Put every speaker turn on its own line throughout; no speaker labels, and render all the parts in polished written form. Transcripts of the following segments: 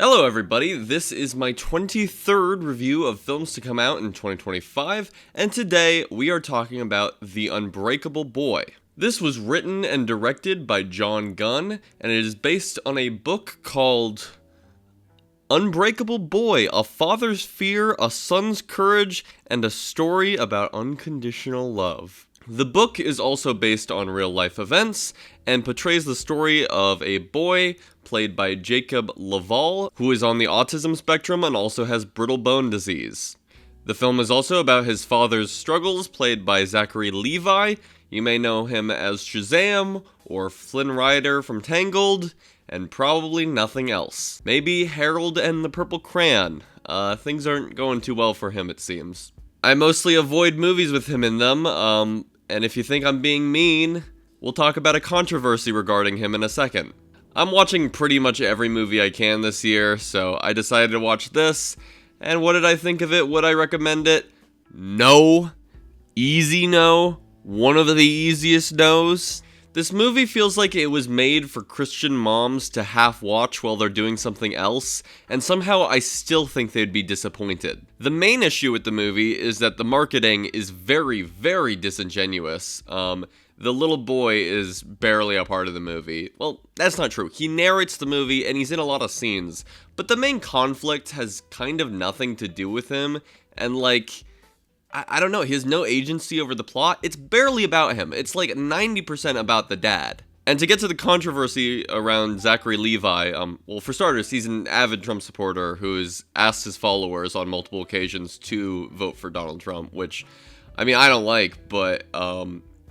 Hello everybody, this is my 23rd review of films to come out in 2025, and today we are talking about The Unbreakable Boy. This was written and directed by John Gunn, and it is based on a book called Unbreakable Boy, A Father's Fear, A Son's Courage, and a Story About Unconditional Love. The book is also based on real-life events and portrays the story of a boy played by Jacob Laval, who is on the autism spectrum and also has brittle bone disease. The film is also about his father's struggles, played by Zachary Levi. You may know him as Shazam, or Flynn Rider from Tangled, and probably nothing else. Maybe Harold and the Purple Crayon. Things aren't going too well for him, it seems. I mostly avoid movies with him in them, and if you think I'm being mean, we'll talk about a controversy regarding him in a second. I'm watching pretty much every movie I can this year, so I decided to watch this, and what did I think of it? Would I recommend it? No. Easy no. One of the easiest no's. This movie feels like it was made for Christian moms to half watch while they're doing something else, and somehow I still think they'd be disappointed. The main issue with the movie is that the marketing is very, very disingenuous. The little boy is barely a part of the movie. Well, that's not true. He narrates the movie and he's in a lot of scenes, but the main conflict has kind of nothing to do with him, and I don't know, he has no agency over the plot. It's barely about him. It's like 90% about the dad. And to get to the controversy around Zachary Levi, well, for starters, he's an avid Trump supporter who's asked his followers on multiple occasions to vote for Donald Trump, which, I mean, I don't like, but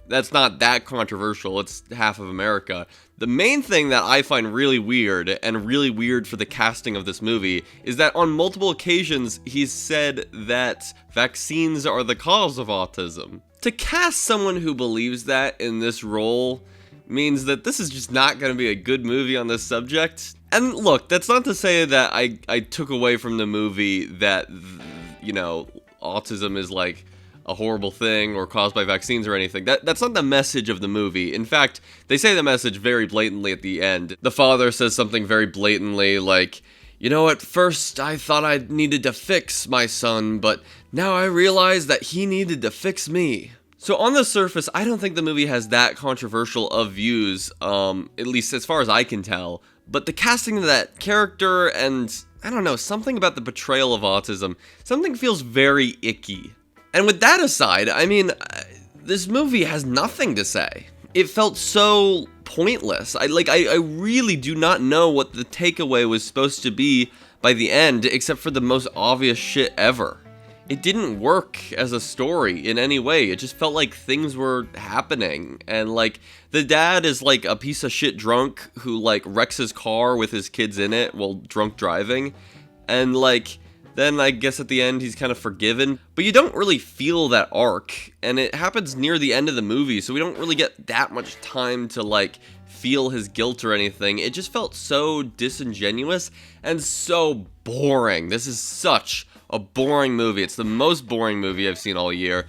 that's not that controversial. It's half of America. The main thing that I find really weird, and really weird for the casting of this movie, is that on multiple occasions he's said that vaccines are the cause of autism. To cast someone who believes that in this role means that this is just not going to be a good movie on this subject. And look, that's not to say that I took away from the movie that, you know, autism is like a horrible thing or caused by vaccines or anything. That's not the message of the movie. In fact, they say the message very blatantly at the end. The father says something very blatantly like, you know, at first I thought I needed to fix my son, but now I realize that he needed to fix me. So on the surface, I don't think the movie has that controversial of views, at least as far as I can tell. But the casting of that character and, I don't know, something about the portrayal of autism, something feels very icky. And with that aside, I mean, this movie has nothing to say. It felt so pointless. I really do not know what the takeaway was supposed to be by the end, except for the most obvious shit ever. It didn't work as a story in any way. It just felt like things were happening. And the dad is like a piece of shit drunk who wrecks his car with his kids in it while drunk driving. And then I guess at the end he's kind of forgiven, but you don't really feel that arc, and it happens near the end of the movie, so we don't really get that much time to feel his guilt or anything. It just felt so disingenuous and so boring. This is such a boring movie. It's the most boring movie I've seen all year.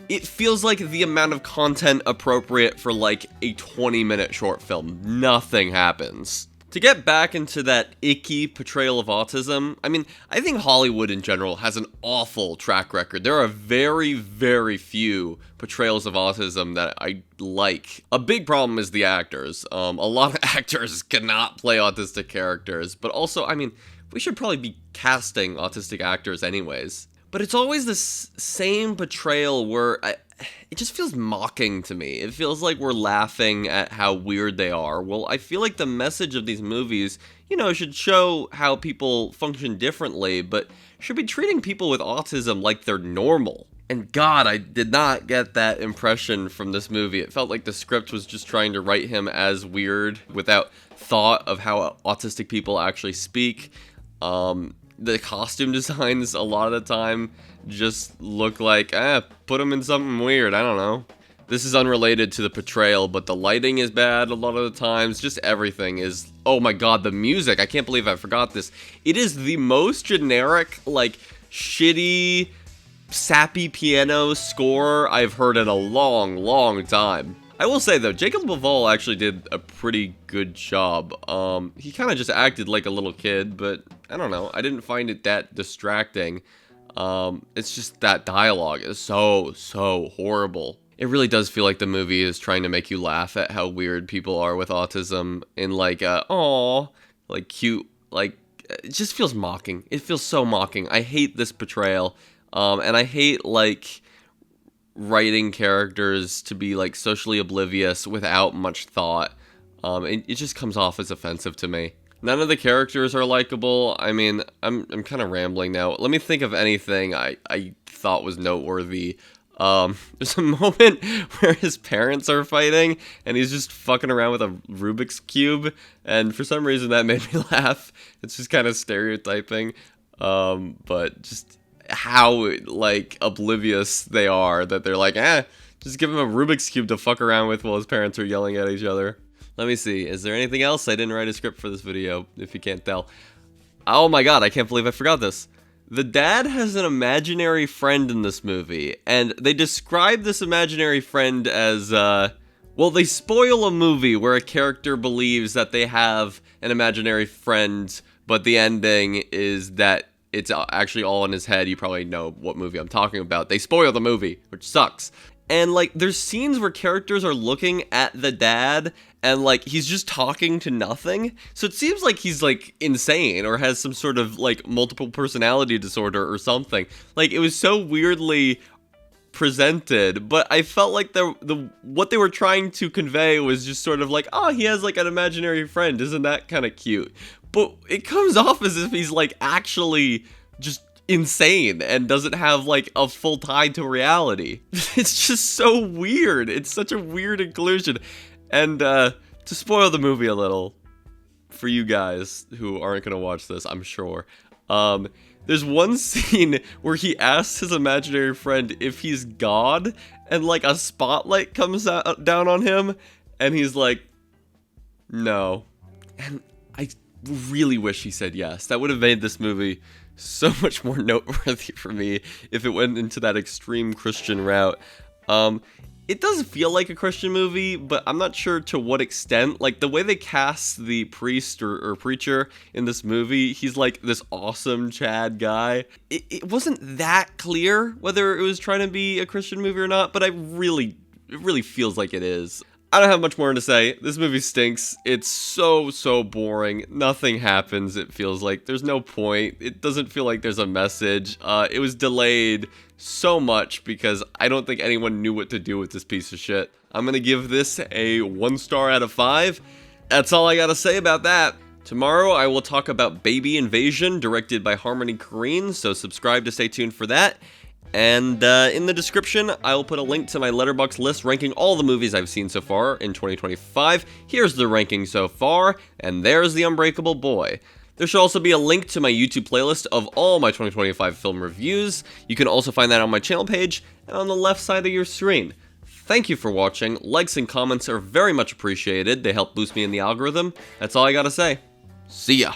It feels like the amount of content appropriate for a 20-minute short film. Nothing happens. To get back into that icky portrayal of autism, I mean, I think Hollywood in general has an awful track record. There are very, very few portrayals of autism that I like. A big problem is the actors. A lot of actors cannot play autistic characters, but also, I mean, we should probably be casting autistic actors anyways. But it's always this same portrayal where it just feels mocking to me. It feels like we're laughing at how weird they are. Well, I feel like the message of these movies, you know, should show how people function differently, but should be treating people with autism like they're normal. And God, I did not get that impression from this movie. It felt like the script was just trying to write him as weird without thought of how autistic people actually speak. The costume designs a lot of the time just look like, put him in something weird, I don't know. This is unrelated to the portrayal, but the lighting is bad a lot of the times. Just everything is, oh my God, the music, I can't believe I forgot this. It is the most generic, shitty, sappy piano score I've heard in a long, long time. I will say though, Jacob Laval actually did a pretty good job. He kind of just acted like a little kid, but I don't know. I didn't find it that distracting. It's just that dialogue is so horrible. It really does feel like the movie is trying to make you laugh at how weird people are with autism in like aw, like cute, like it just feels mocking. It feels so mocking. I hate this portrayal. And I hate like writing characters to be like socially oblivious without much thought. It just comes off as offensive to me. None of the characters are likable. I mean, I'm kind of rambling now. Let me think of anything I thought was noteworthy. There's a moment where his parents are fighting and he's just fucking around with a Rubik's Cube, and for some reason that made me laugh. It's just kind of stereotyping, but just how like oblivious they are that they're like, just give him a Rubik's Cube to fuck around with while his parents are yelling at each other. Let me see, is there anything else? I didn't write a script for this video, if you can't tell. Oh my god, I can't believe I forgot this. The dad has an imaginary friend in this movie, and they describe this imaginary friend as, well, they spoil a movie where a character believes that they have an imaginary friend, but the ending is that it's actually all in his head. You probably know what movie I'm talking about. They spoil the movie, which sucks. And, like, there's scenes where characters are looking at the dad, and, like, he's just talking to nothing. So it seems like he's, like, insane, or has some sort of, like, multiple personality disorder or something. Like, it was so weirdly presented, but I felt like what they were trying to convey was just sort of like, oh, he has, like, an imaginary friend. Isn't that kind of cute? But it comes off as if he's, like, actually just insane and doesn't have like a full tie to reality. It's just so weird. It's such a weird inclusion. And to spoil the movie a little for you guys who aren't gonna watch this, I'm sure, there's one scene where he asks his imaginary friend if he's God, and like a spotlight comes down on him, and he's like, no. And I really wish he said yes. That would have made this movie so much more noteworthy for me if it went into that extreme Christian route. It does feel like a Christian movie, but I'm not sure to what extent. Like, the way they cast the priest or preacher in this movie, he's like this awesome Chad guy. It wasn't that clear whether it was trying to be a Christian movie or not, but it really feels like it is. I don't have much more to say. This movie stinks. It's so boring. Nothing happens, it feels like. There's no point. It doesn't feel like there's a message. It was delayed so much because I don't think anyone knew what to do with this piece of shit. I'm gonna give this a 1 star out of 5. That's all I gotta say about that. Tomorrow I will talk about Baby Invasion, directed by Harmony Korine, so subscribe to stay tuned for that. And in the description, I will put a link to my Letterboxd list ranking all the movies I've seen so far in 2025. Here's the ranking so far, and there's The Unbreakable Boy. There should also be a link to my YouTube playlist of all my 2025 film reviews. You can also find that on my channel page and on the left side of your screen. Thank you for watching. Likes and comments are very much appreciated. They help boost me in the algorithm. That's all I gotta say. See ya!